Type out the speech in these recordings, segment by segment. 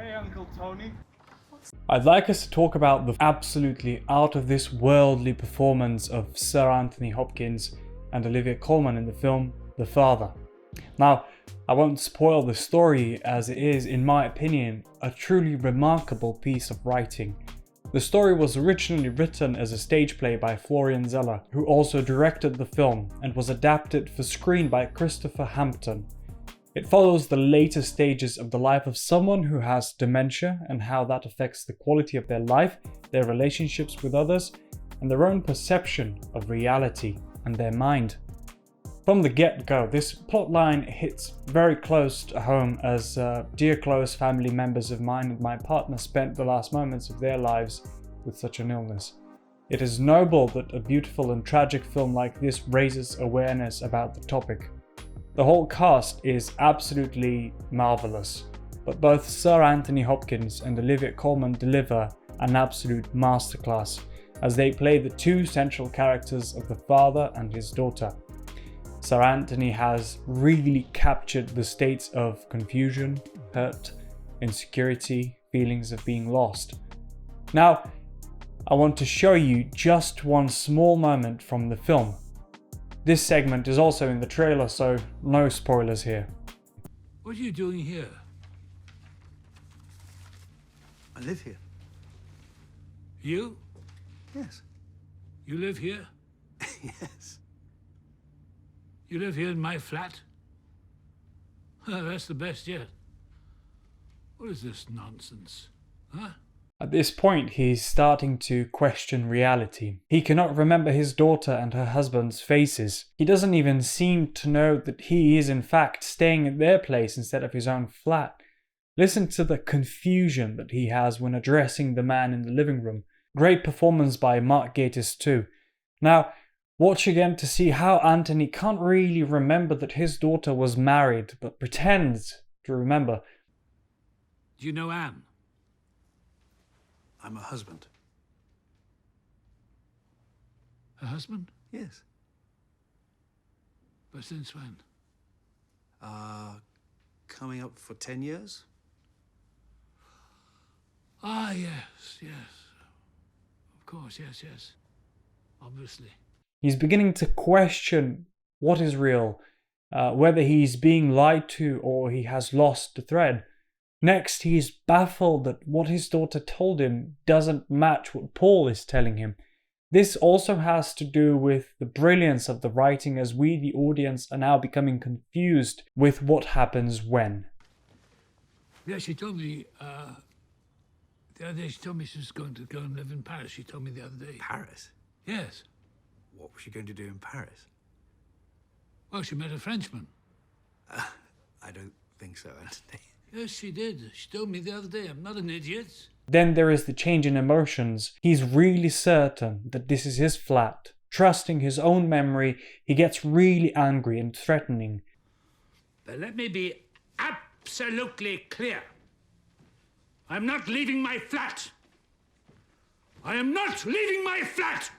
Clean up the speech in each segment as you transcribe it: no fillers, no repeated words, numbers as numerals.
Hey, Uncle Tony. I'd like us to talk about the absolutely out of this worldly performance of Sir Anthony Hopkins and Olivia Colman in the film The Father. Now, I won't spoil the story as it is, in my opinion, a truly remarkable piece of writing. The story was originally written as a stage play by Florian Zeller, who also directed the film, and was adapted for screen by Christopher Hampton. It follows the later stages of the life of someone who has dementia and how that affects the quality of their life, their relationships with others, and their own perception of reality and their mind. From the get-go, this plotline hits very close to home as dear close family members of mine and my partner spent the last moments of their lives with such an illness. It is noble that a beautiful and tragic film like this raises awareness about the topic. The whole cast is absolutely marvelous, but both Sir Anthony Hopkins and Olivia Colman deliver an absolute masterclass as they play the two central characters of the father and his daughter. Sir Anthony has really captured the states of confusion, hurt, insecurity, feelings of being lost. Now, I want to show you just one small moment from the film. This segment is also in the trailer, so no spoilers here. What are you doing here? I live here. You? Yes. You live here? Yes. You live here in my flat? That's the best yet. What is this nonsense? Huh? At this point, he's starting to question reality. He cannot remember his daughter and her husband's faces. He doesn't even seem to know that he is in fact staying at their place instead of his own flat. Listen to the confusion that he has when addressing the man in the living room. Great performance by Mark Gatiss too. Now, watch again to see how Anthony can't really remember that his daughter was married, but pretends to remember. Do you know Anne? I'm a husband. Her husband? Yes. But since when? Coming up for 10 years? Ah, yes. Of course, yes. Obviously. He's beginning to question what is real, whether he's being lied to or he has lost the thread. Next, he's baffled that what his daughter told him doesn't match what Paul is telling him. This also has to do with the brilliance of the writing, as we, the audience, are now becoming confused with what happens when. Yeah, she told me, the other day she told me she was going to go and live in Paris. She told me the other day. Paris? Yes. What was she going to do in Paris? Well, she met a Frenchman. I don't think so, Anthony. Yes, she did. She told me the other day. I'm not an idiot. Then there is the change in emotions. He's really certain that this is his flat. Trusting his own memory, he gets really angry and threatening. But let me be absolutely clear. I'm not leaving my flat. I am not leaving my flat!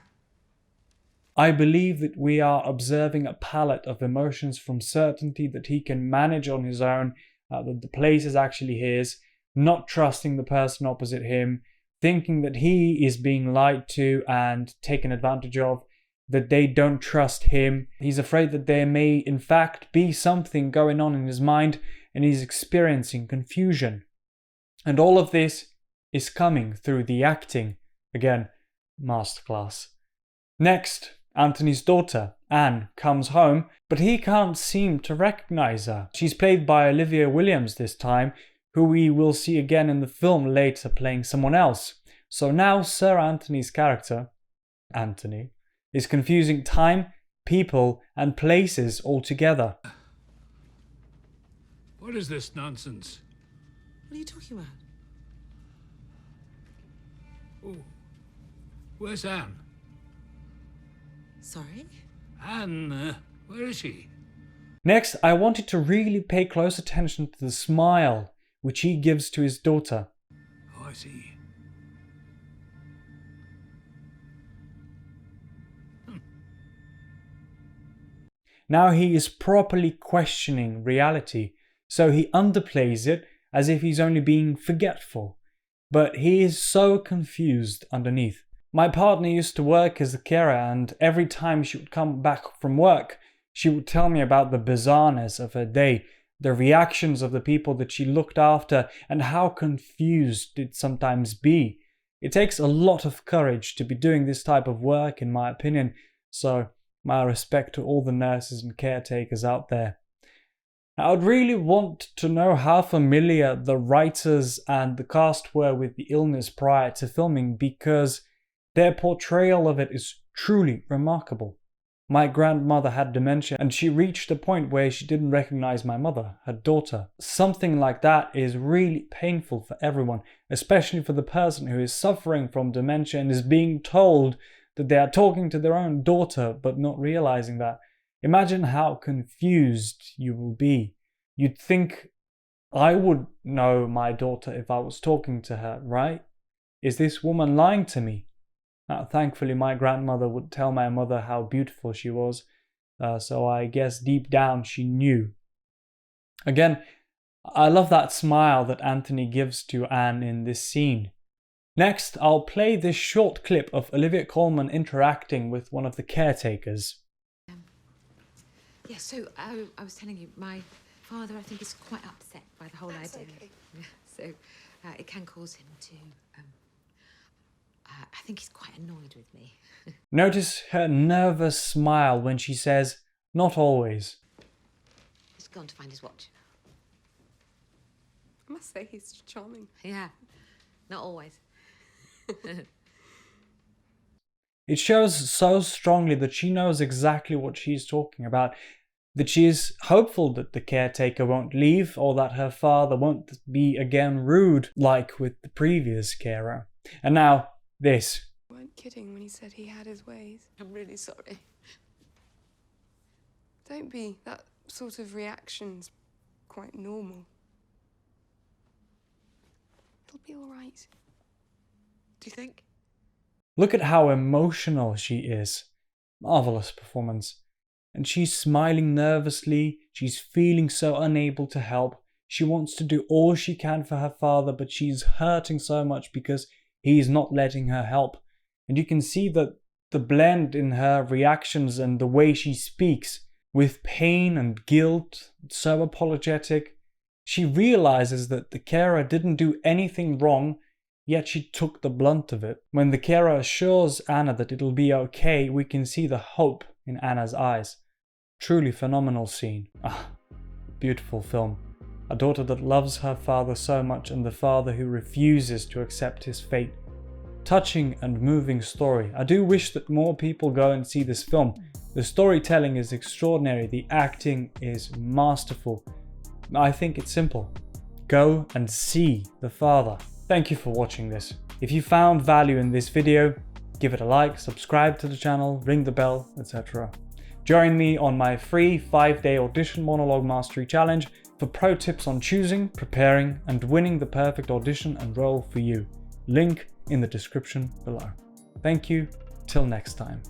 I believe that we are observing a palette of emotions, from certainty that he can manage on his own, that the place is actually his, not trusting the person opposite him, thinking that he is being lied to and taken advantage of, that they don't trust him. He's afraid that there may in fact be something going on in his mind, and he's experiencing confusion. And all of this is coming through the acting. Again, masterclass. Next, Anthony's daughter, Anne, comes home, but he can't seem to recognize her. She's played by Olivia Williams this time, who we will see again in the film later playing someone else. So now Sir Anthony's character, Anthony, is confusing time, people, and places altogether. What is this nonsense? What are you talking about? Oh, where's Anne? Sorry? Anne, where is she? Next, I wanted to really pay close attention to the smile which he gives to his daughter. Oh, I see. Now he is properly questioning reality, so he underplays it as if he's only being forgetful. But he is so confused underneath. My partner used to work as a carer, and every time she would come back from work, she would tell me about the bizarreness of her day, the reactions of the people that she looked after, and how confused it'd sometimes be. It takes a lot of courage to be doing this type of work, in my opinion, so my respect to all the nurses and caretakers out there. I would really want to know how familiar the writers and the cast were with the illness prior to filming, because their portrayal of it is truly remarkable. My grandmother had dementia, and she reached a point where she didn't recognize my mother, her daughter. Something like that is really painful for everyone, especially for the person who is suffering from dementia and is being told that they are talking to their own daughter but not realizing that. Imagine how confused you will be. You'd think I would know my daughter if I was talking to her, right? Is this woman lying to me? Now, thankfully, my grandmother would tell my mother how beautiful she was, so I guess deep down she knew. Again, I love that smile that Anthony gives to Anne in this scene. Next, I'll play this short clip of Olivia Colman interacting with one of the caretakers. Yeah, so I was telling you, my father, I think, is quite upset by the whole idea. Okay. Yeah, so it can cause him to... I think he's quite annoyed with me. Notice her nervous smile when she says, "Not always." He's gone to find his watch. I must say he's charming. Yeah, not always. It shows so strongly that she knows exactly what she's talking about, that she is hopeful that the caretaker won't leave or that her father won't be again rude like with the previous carer. And now, this. You weren't kidding when he said he had his ways. I'm really sorry. Don't be. That sort of reaction's quite normal. It'll be all right. Do you think? Look at how emotional she is. Marvelous performance. And she's smiling nervously. She's feeling so unable to help. She wants to do all she can for her father, but she's hurting so much because he's not letting her help. And you can see that the blend in her reactions and the way she speaks, with pain and guilt, so apologetic. She realizes that the carer didn't do anything wrong, yet she took the blunt of it. When the carer assures Anna that it'll be okay, we can see the hope in Anna's eyes. Truly phenomenal scene. Beautiful film. A daughter that loves her father so much and the father who refuses to accept his fate. Touching and moving story. I do wish that more people go and see this film. The storytelling is extraordinary. The acting is masterful. I think it's simple. Go and see The Father. Thank you for watching this. If you found value in this video, give it a like, subscribe to the channel, ring the bell, etc. Join me on my free 5-day audition monologue mastery challenge for pro tips on choosing, preparing, and winning the perfect audition and role for you. Link in the description below. Thank you. Till next time.